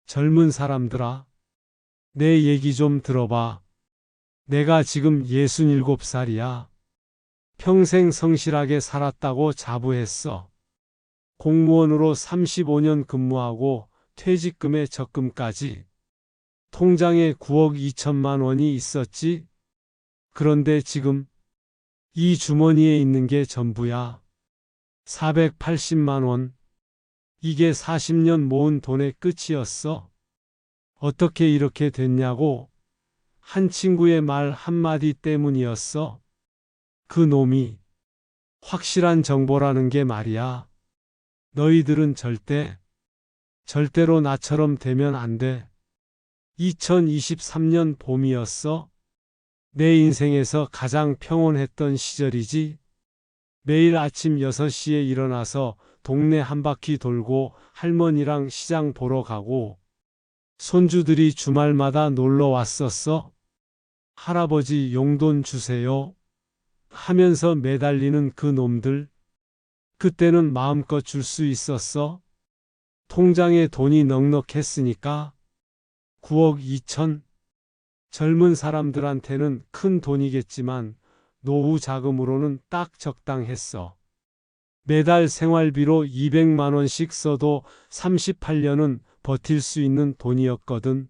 젊은 사람들아, 내 얘기 좀 들어봐. 내가 지금 67살이야. 평생 성실하게 살았다고 자부했어. 공무원으로 35년 근무하고 퇴직금에 적금까지. 통장에 9억 2천만 원이 있었지. 그런데 지금 이 주머니에 있는 게 전부야. 480만 원. 이게 40년 모은 돈의 끝이었어. 어떻게 이렇게 됐냐고. 한 친구의 말 한마디 때문이었어. 그 놈이 확실한 정보라는 게 말이야. 너희들은 절대로 나처럼 되면 안 돼. 2023년 봄이었어. 내 인생에서 가장 평온했던 시절이지. 매일 아침 6시에 일어나서 동네 한 바퀴 돌고 할머니랑 시장 보러 가고 손주들이 주말마다 놀러 왔었어. 할아버지 용돈 주세요 하면서 매달리는 그 놈들. 그때는 마음껏 줄 수 있었어. 통장에 돈이 넉넉했으니까. 9억 2천. 젊은 사람들한테는 큰 돈이겠지만 노후 자금으로는 딱 적당했어. 매달 생활비로 200만 원씩 써도 38년은 버틸 수 있는 돈이었거든.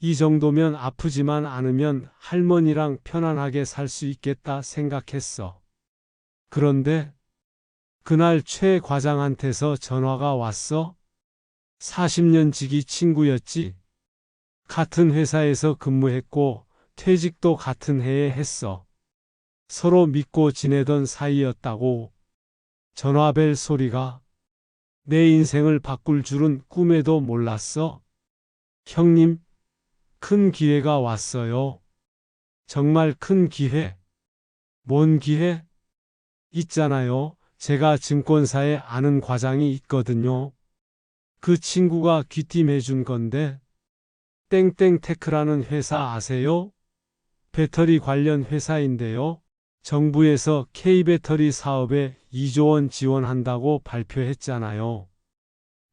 이 정도면 아프지만 않으면 할머니랑 편안하게 살 수 있겠다 생각했어. 그런데 그날 최 과장한테서 전화가 왔어. 40년 지기 친구였지. 같은 회사에서 근무했고 퇴직도 같은 해에 했어. 서로 믿고 지내던 사이였다고. 전화벨 소리가. 내 인생을 바꿀 줄은 꿈에도 몰랐어. 형님, 큰 기회가 왔어요. 정말 큰 기회. 뭔 기회? 있잖아요. 제가 증권사에 아는 과장이 있거든요. 그 친구가 귀띔해준 건데. 땡땡테크라는 회사 아세요? 배터리 관련 회사인데요. 정부에서 K배터리 사업에 2조 원 지원한다고 발표했잖아요.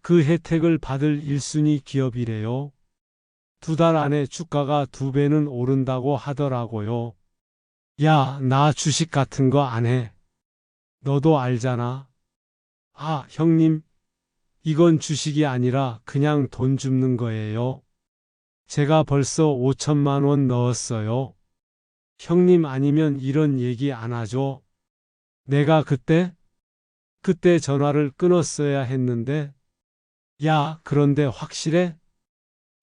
그 혜택을 받을 1순위 기업이래요. 2달 안에 주가가 2배는 오른다고 하더라고요. 야, 나 주식 같은 거 안 해. 너도 알잖아. 아, 형님, 이건 주식이 아니라 그냥 돈 줍는 거예요. 제가 벌써 5천만 원 넣었어요. 형님 아니면 이런 얘기 안 하죠. 내가 그때 전화를 끊었어야 했는데. 야, 그런데 확실해?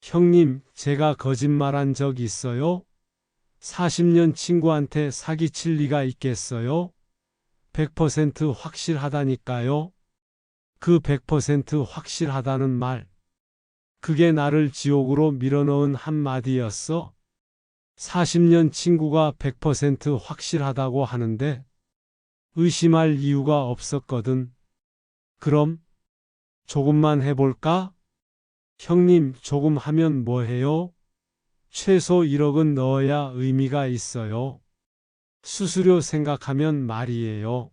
형님, 제가 거짓말한 적 있어요? 40년 친구한테 사기칠 리가 있겠어요? 100% 확실하다니까요. 그 100% 확실하다는 말. 그게 나를 지옥으로 밀어넣은 한마디였어. 40년 친구가 100% 확실하다고 하는데 의심할 이유가 없었거든. 그럼 조금만 해볼까? 형님, 조금 하면 뭐해요? 최소 1억은 넣어야 의미가 있어요. 수수료 생각하면 말이에요.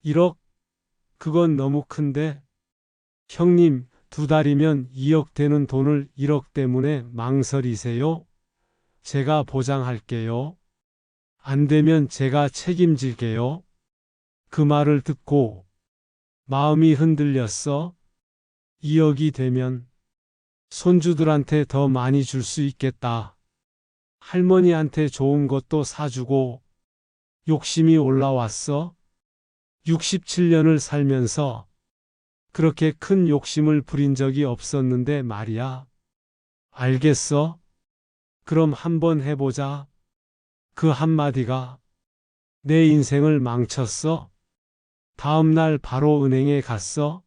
1억? 그건 너무 큰데. 형님, 2달이면 2억 되는 돈을 1억 때문에 망설이세요? 제가 보장할게요. 안 되면 제가 책임질게요. 그 말을 듣고 마음이 흔들렸어. 2억이 되면 손주들한테 더 많이 줄 수 있겠다. 할머니한테 좋은 것도 사주고. 욕심이 올라왔어. 67년을 살면서 그렇게 큰 욕심을 부린 적이 없었는데 말이야. 알겠어? 그럼 한번 해보자. 그 한마디가 내 인생을 망쳤어. 다음날 바로 은행에 갔어.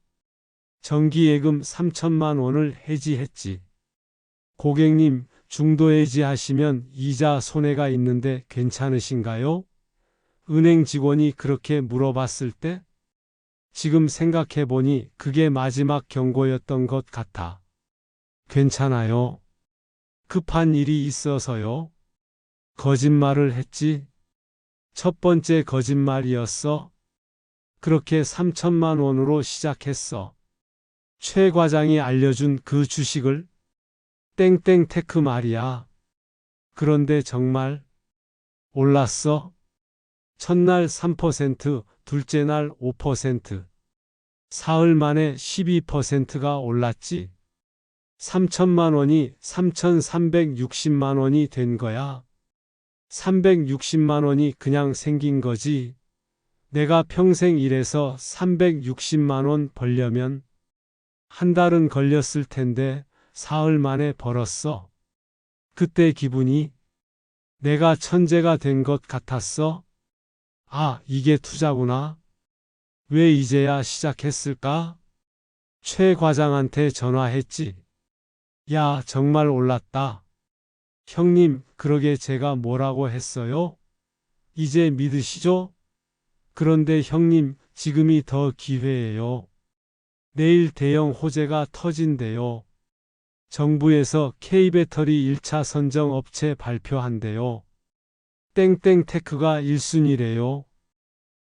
정기예금 3천만 원을 해지했지. 고객님, 중도 해지하시면 이자 손해가 있는데 괜찮으신가요? 은행 직원이 그렇게 물어봤을 때 지금 생각해보니 그게 마지막 경고였던 것 같아. 괜찮아요. 급한 일이 있어서요. 거짓말을 했지. 첫 번째 거짓말이었어. 그렇게 3천만 원으로 시작했어. 최 과장이 알려준 그 주식을 땡땡테크 말이야. 그런데 정말 올랐어. 첫날 3%, 둘째 날 5%, 사흘 만에 12%가 올랐지. 3천만 원이 3,360만 원이 된 거야. 360만 원이 그냥 생긴 거지. 내가 평생 일해서 360만 원 벌려면 한 달은 걸렸을 텐데 사흘 만에 벌었어. 그때 기분이 내가 천재가 된 것 같았어. 아, 이게 투자구나. 왜 이제야 시작했을까? 최 과장한테 전화했지. 야, 정말 올랐다. 형님, 그러게 제가 뭐라고 했어요? 이제 믿으시죠? 그런데 형님, 지금이 더 기회예요. 내일 대형 호재가 터진대요. 정부에서 K배터리 1차 선정 업체 발표한대요. 땡땡테크가 1순위래요.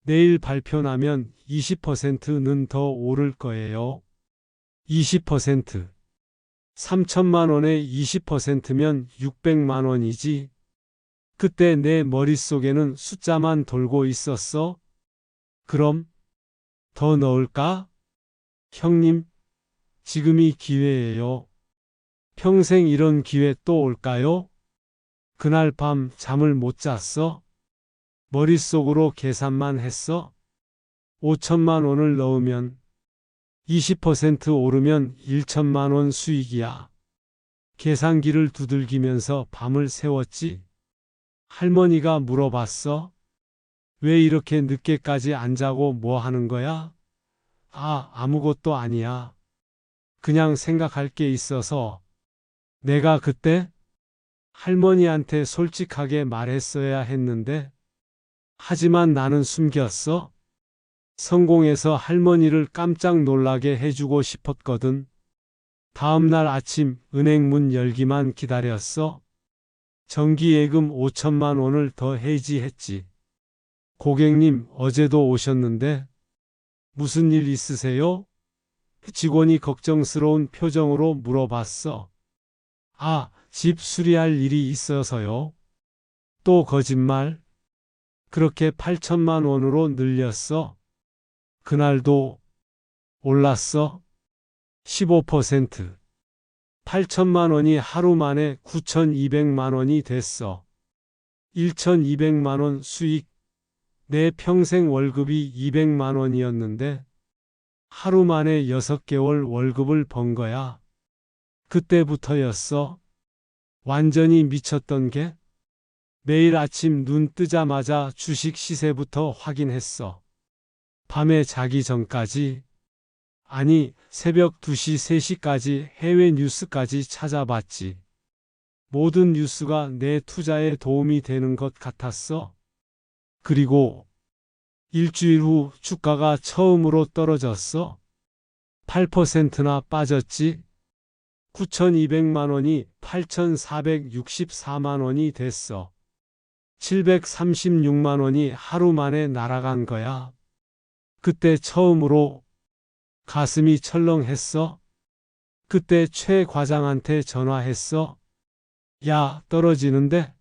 내일 발표 나면 20%는 더 오를 거예요. 20%. 3천만 원에 20%면 600만 원이지. 그때 내 머릿속에는 숫자만 돌고 있었어. 그럼 더 넣을까? 형님, 지금이 기회예요. 평생 이런 기회 또 올까요? 그날 밤 잠을 못 잤어? 머릿속으로 계산만 했어? 5천만 원을 넣으면 20% 오르면 1천만 원 수익이야. 계산기를 두들기면서 밤을 새웠지. 할머니가 물어봤어. 왜 이렇게 늦게까지 안 자고 뭐 하는 거야? 아, 아무것도 아니야. 그냥 생각할 게 있어서. 내가 그때 할머니한테 솔직하게 말했어야 했는데, 하지만 나는 숨겼어. 성공해서 할머니를 깜짝 놀라게 해주고 싶었거든. 다음날 아침 은행 문 열기만 기다렸어. 정기예금 5천만 원을 더 해지했지. 고객님, 어제도 오셨는데 무슨 일 있으세요? 직원이 걱정스러운 표정으로 물어봤어. 아, 집 수리할 일이 있어서요. 또 거짓말? 그렇게 8천만 원으로 늘렸어. 그날도 올랐어. 15%. 8천만 원이 하루 만에 9,200만 원이 됐어. 1,200만 원 수익. 내 평생 월급이 200만 원이었는데 하루 만에 6개월 월급을 번 거야. 그때부터였어. 완전히 미쳤던 게 매일 아침 눈 뜨자마자 주식 시세부터 확인했어. 밤에 자기 전까지. 아니, 새벽 2시, 3시까지 해외 뉴스까지 찾아봤지. 모든 뉴스가 내 투자에 도움이 되는 것 같았어. 그리고 일주일 후 주가가 처음으로 떨어졌어. 8%나 빠졌지. 9,200만 원이 8,464만 원이 됐어. 736만 원이 하루 만에 날아간 거야. 그때 처음으로 가슴이 철렁했어. 그때 최 과장한테 전화했어. 야, 떨어지는데?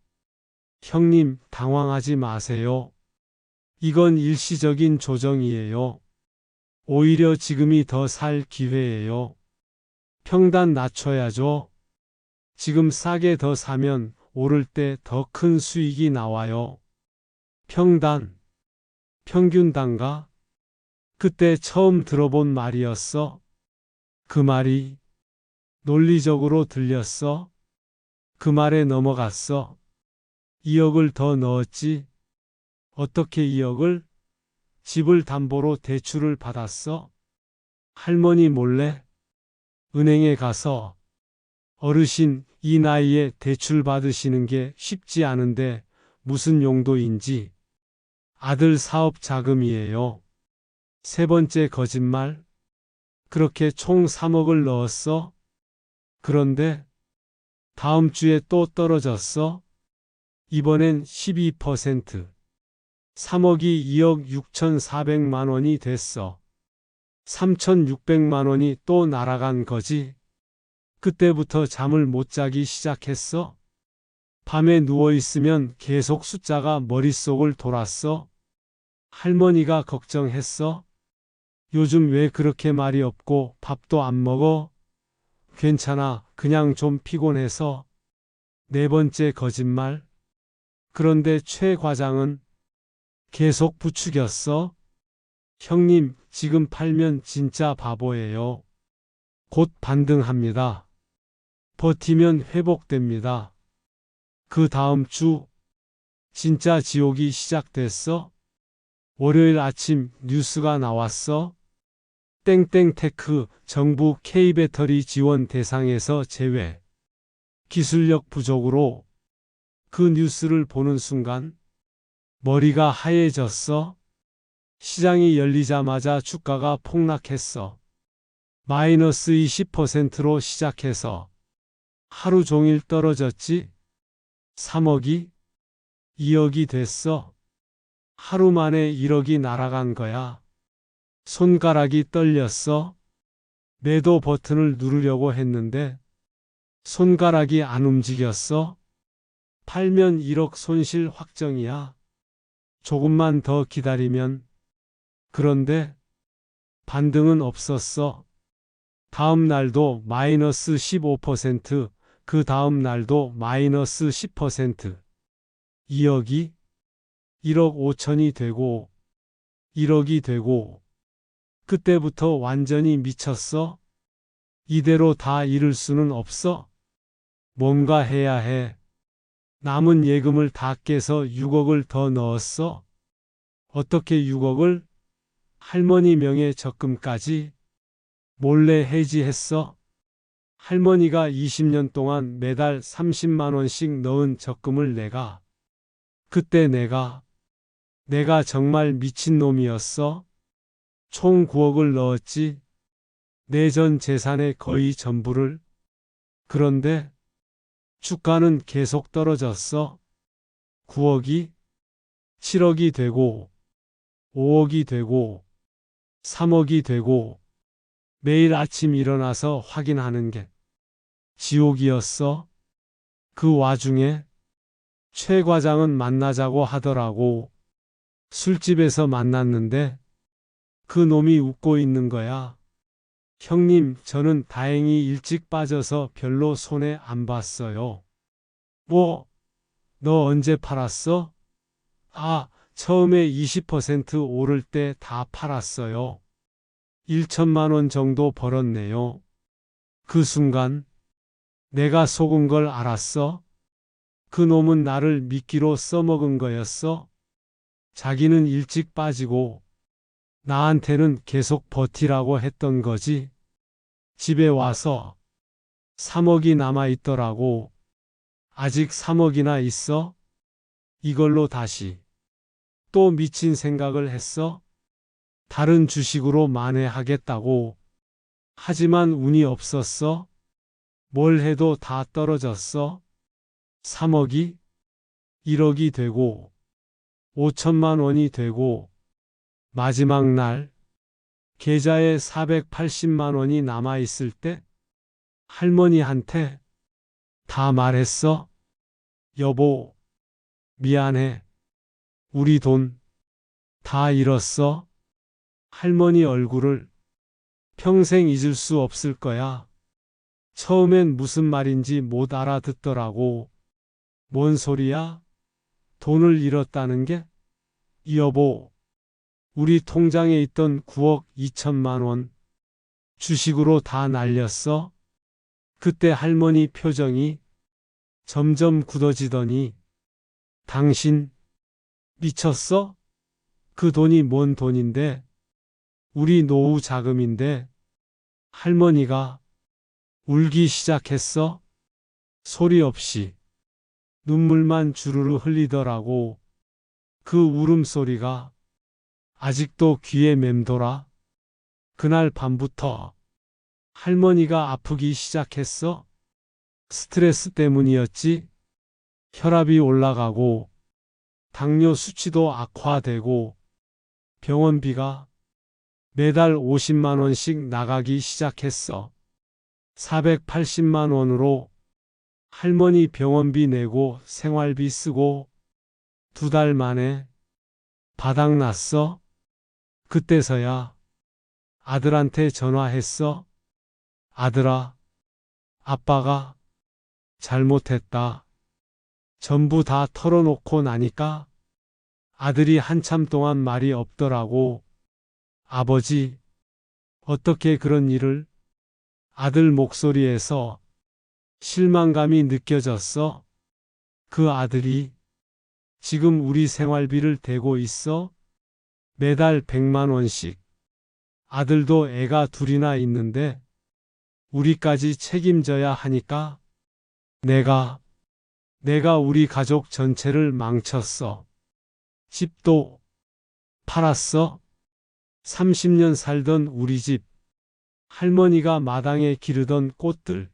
형님, 당황하지 마세요. 이건 일시적인 조정이에요. 오히려 지금이 더 살 기회예요. 평단 낮춰야죠. 지금 싸게 더 사면 오를 때 더 큰 수익이 나와요. 평단, 평균 단가? 그때 처음 들어본 말이었어. 그 말이 논리적으로 들렸어. 그 말에 넘어갔어. 2억을 더 넣었지. 어떻게 2억을? 집을 담보로 대출을 받았어. 할머니 몰래 은행에 가서 어르신, 이 나이에 대출 받으시는 게 쉽지 않은데 무슨 용도인지. 아들 사업 자금이에요. 세 번째 거짓말. 그렇게 총 3억을 넣었어. 그런데 다음 주에 또 떨어졌어. 이번엔 12%. 3억이 2억 6,400만 원이 됐어. 3,600만 원이 또 날아간 거지. 그때부터 잠을 못 자기 시작했어. 밤에 누워있으면 계속 숫자가 머릿속을 돌았어. 할머니가 걱정했어. 요즘 왜 그렇게 말이 없고 밥도 안 먹어? 괜찮아. 그냥 좀 피곤해서. 네 번째 거짓말. 그런데 최 과장은 계속 부추겼어. 형님, 지금 팔면 진짜 바보예요. 곧 반등합니다. 버티면 회복됩니다. 그 다음 주 진짜 지옥이 시작됐어. 월요일 아침 뉴스가 나왔어. 땡땡테크 정부 K배터리 지원 대상에서 제외. 기술력 부족으로. 그 뉴스를 보는 순간 머리가 하얘졌어. 시장이 열리자마자 주가가 폭락했어. 마이너스 20%로 시작해서 하루 종일 떨어졌지. 3억이 2억이 됐어. 하루 만에 1억이 날아간 거야. 손가락이 떨렸어. 매도 버튼을 누르려고 했는데 손가락이 안 움직였어. 팔면 1억 손실 확정이야. 조금만 더 기다리면. 그런데 반등은 없었어. 다음 날도 마이너스 15%, 그 다음 날도 마이너스 10%. 2억이 1억 5천이 되고 1억이 되고 그때부터 완전히 미쳤어. 이대로 다 잃을 수는 없어. 뭔가 해야 해. 남은 예금을 다 깨서 6억을 더 넣었어. 어떻게 6억을? 할머니 명의 적금까지 몰래 해지했어. 할머니가 20년 동안 매달 30만 원씩 넣은 적금을 그때 내가 정말 미친놈이었어. 총 9억을 넣었지. 내 전 재산의 거의 전부를. 그런데 주가는 계속 떨어졌어. 9억이 7억이 되고 5억이 되고 3억이 되고 매일 아침 일어나서 확인하는 게 지옥이었어. 그 와중에 최 과장은 만나자고 하더라고. 술집에서 만났는데 그 놈이 웃고 있는 거야. 형님, 저는 다행히 일찍 빠져서 별로 손해 안 봤어요. 뭐? 너 언제 팔았어? 아, 처음에 20% 오를 때 다 팔았어요. 1천만 원 정도 벌었네요. 그 순간 내가 속은 걸 알았어. 그 놈은 나를 미끼로 써먹은 거였어. 자기는 일찍 빠지고 나한테는 계속 버티라고 했던 거지. 집에 와서 3억이 남아 있더라고. 아직 3억이나 있어? 이걸로 다시 또 미친 생각을 했어. 다른 주식으로 만회하겠다고. 하지만 운이 없었어. 뭘 해도 다 떨어졌어. 3억이 1억이 되고 5천만 원이 되고 마지막 날 계좌에 480만 원이 남아 있을 때 할머니한테 다 말했어. 여보, 미안해. 우리 돈 다 잃었어. 할머니 얼굴을 평생 잊을 수 없을 거야. 처음엔 무슨 말인지 못 알아듣더라고. 뭔 소리야? 돈을 잃었다는 게? 여보, 우리 통장에 있던 9억 2천만 원 주식으로 다 날렸어. 그때 할머니 표정이 점점 굳어지더니 당신 미쳤어? 그 돈이 뭔 돈인데? 우리 노후 자금인데. 할머니가 울기 시작했어. 소리 없이 눈물만 주르르 흘리더라고. 그 울음소리가 아직도 귀에 맴돌아. 그날 밤부터 할머니가 아프기 시작했어. 스트레스 때문이었지. 혈압이 올라가고 당뇨 수치도 악화되고 병원비가 매달 50만 원씩 나가기 시작했어. 480만 원으로 할머니 병원비 내고 생활비 쓰고 2달 만에 바닥났어. 그때서야 아들한테 전화했어. 아들아, 아빠가 잘못했다. 전부 다 털어놓고 나니까 아들이 한참 동안 말이 없더라고. 아버지, 어떻게 그런 일을? 아들 목소리에서 실망감이 느껴졌어. 그 아들이 지금 우리 생활비를 대고 있어? 매달 100만 원씩. 아들도 애가 둘이나 있는데 우리까지 책임져야 하니까 내가 우리 가족 전체를 망쳤어. 집도 팔았어. 30년 살던 우리 집, 할머니가 마당에 기르던 꽃들,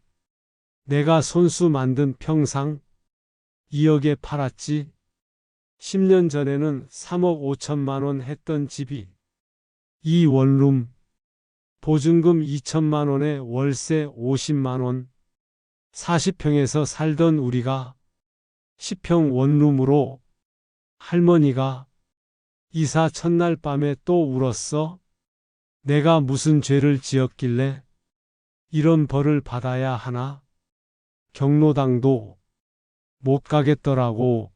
내가 손수 만든 평상 2억에 팔았지. 10년 전에는 3억 5천만 원 했던 집이 이 원룸, 보증금 2천만 원에 월세 50만 원, 40평에서 살던 우리가 10평 원룸으로. 할머니가 이사 첫날 밤에 또 울었어. 내가 무슨 죄를 지었길래 이런 벌을 받아야 하나? 경로당도 못 가겠더라고.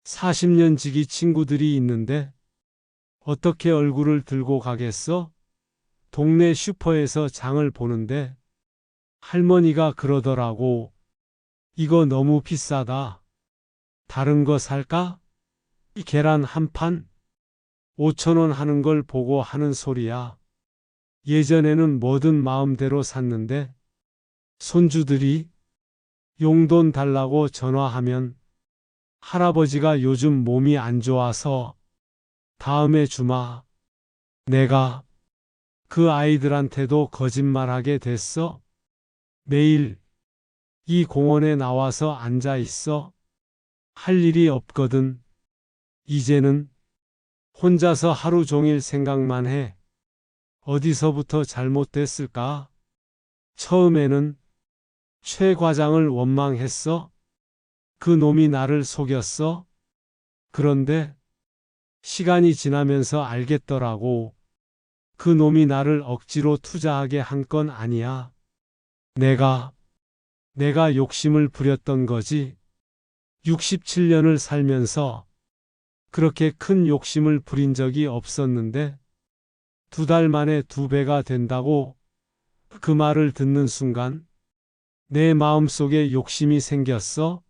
40년 지기 친구들이 있는데 어떻게 얼굴을 들고 가겠어? 동네 슈퍼에서 장을 보는데 할머니가 그러더라고. 이거 너무 비싸다. 다른 거 살까? 이 계란 한 판? 5천 원 하는 걸 보고 하는 소리야. 예전에는 뭐든 마음대로 샀는데 손주들이 용돈 달라고 전화하면 할아버지가 요즘 몸이 안 좋아서 다음에 주마. 내가 그 아이들한테도 거짓말하게 됐어. 매일 이 공원에 나와서 앉아 있어. 할 일이 없거든. 이제는 혼자서 하루 종일 생각만 해. 어디서부터 잘못됐을까? 처음에는 최 과장을 원망했어. 그 놈이 나를 속였어. 그런데 시간이 지나면서 알겠더라고. 그 놈이 나를 억지로 투자하게 한 건 아니야. 내가 욕심을 부렸던 거지. 67년을 살면서 그렇게 큰 욕심을 부린 적이 없었는데 2달 만에 2배가 된다고 그 말을 듣는 순간 내 마음속에 욕심이 생겼어.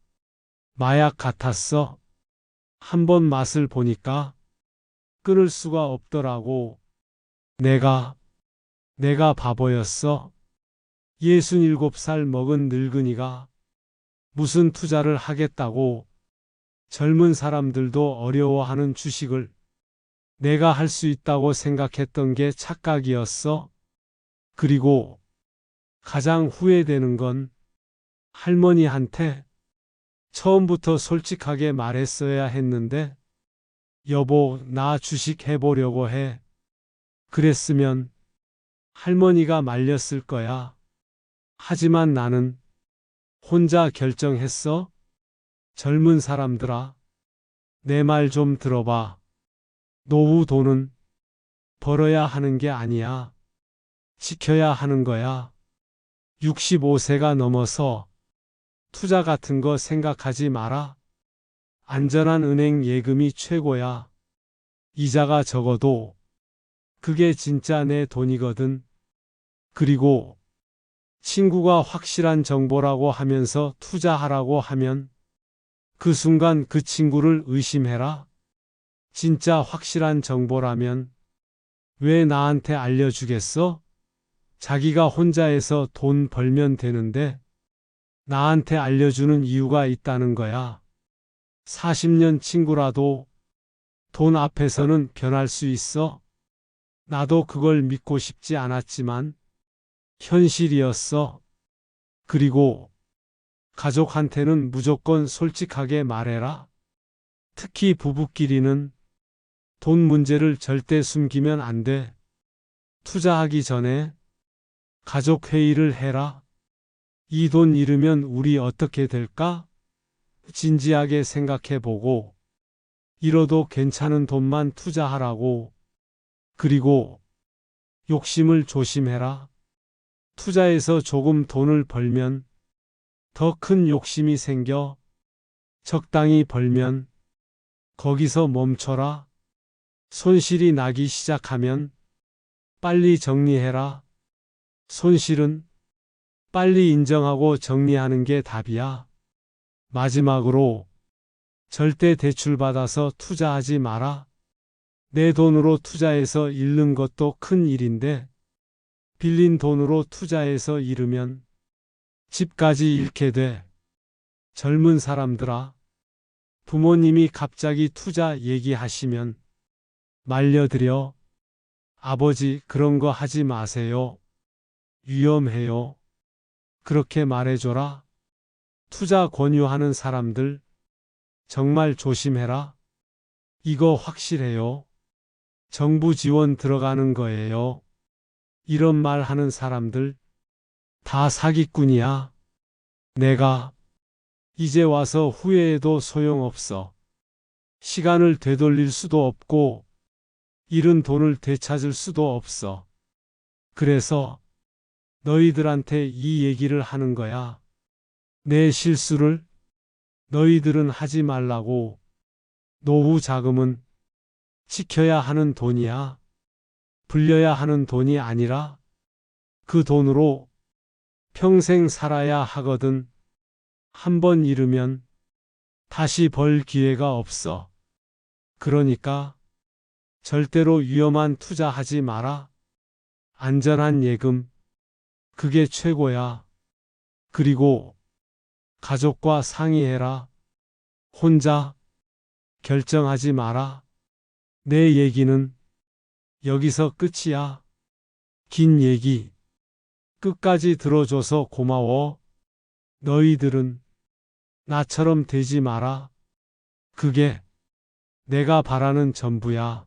마약 같았어. 한번 맛을 보니까 끊을 수가 없더라고. 내가 바보였어. 67살 먹은 늙은이가 무슨 투자를 하겠다고. 젊은 사람들도 어려워하는 주식을 내가 할 수 있다고 생각했던 게 착각이었어. 그리고 가장 후회되는 건 할머니한테 처음부터 솔직하게 말했어야 했는데, 여보, 나 주식 해보려고 해. 그랬으면 할머니가 말렸을 거야. 하지만 나는 혼자 결정했어. 젊은 사람들아, 내 말 좀 들어봐. 노후 돈은 벌어야 하는 게 아니야. 지켜야 하는 거야. 65세가 넘어서 투자 같은 거 생각하지 마라. 안전한 은행 예금이 최고야. 이자가 적어도 그게 진짜 내 돈이거든. 그리고 친구가 확실한 정보라고 하면서 투자하라고 하면 그 순간 그 친구를 의심해라. 진짜 확실한 정보라면 왜 나한테 알려주겠어? 자기가 혼자 해서 돈 벌면 되는데 나한테 알려주는 이유가 있다는 거야. 40년 친구라도 돈 앞에서는 변할 수 있어. 나도 그걸 믿고 싶지 않았지만 현실이었어. 그리고 가족한테는 무조건 솔직하게 말해라. 특히 부부끼리는 돈 문제를 절대 숨기면 안 돼. 투자하기 전에 가족 회의를 해라. 이 돈 잃으면 우리 어떻게 될까? 진지하게 생각해 보고, 잃어도 괜찮은 돈만 투자하라고. 그리고 욕심을 조심해라. 투자해서 조금 돈을 벌면 더 큰 욕심이 생겨. 적당히 벌면 거기서 멈춰라. 손실이 나기 시작하면 빨리 정리해라. 손실은 빨리 인정하고 정리하는 게 답이야. 마지막으로 절대 대출받아서 투자하지 마라. 내 돈으로 투자해서 잃는 것도 큰 일인데 빌린 돈으로 투자해서 잃으면 집까지 잃게 돼. 젊은 사람들아, 부모님이 갑자기 투자 얘기하시면 말려드려. 아버지, 그런 거 하지 마세요. 위험해요. 그렇게 말해줘라. 투자 권유하는 사람들 정말 조심해라. 이거 확실해요. 정부 지원 들어가는 거예요. 이런 말 하는 사람들 다 사기꾼이야. 내가 이제 와서 후회해도 소용없어. 시간을 되돌릴 수도 없고 잃은 돈을 되찾을 수도 없어. 그래서 너희들한테 이 얘기를 하는 거야. 내 실수를 너희들은 하지 말라고. 노후 자금은 지켜야 하는 돈이야. 불려야 하는 돈이 아니라 그 돈으로 평생 살아야 하거든. 한 번 잃으면 다시 벌 기회가 없어. 그러니까 절대로 위험한 투자하지 마라. 안전한 예금, 그게 최고야. 그리고 가족과 상의해라. 혼자 결정하지 마라. 내 얘기는 여기서 끝이야. 긴 얘기 끝까지 들어줘서 고마워. 너희들은 나처럼 되지 마라. 그게 내가 바라는 전부야.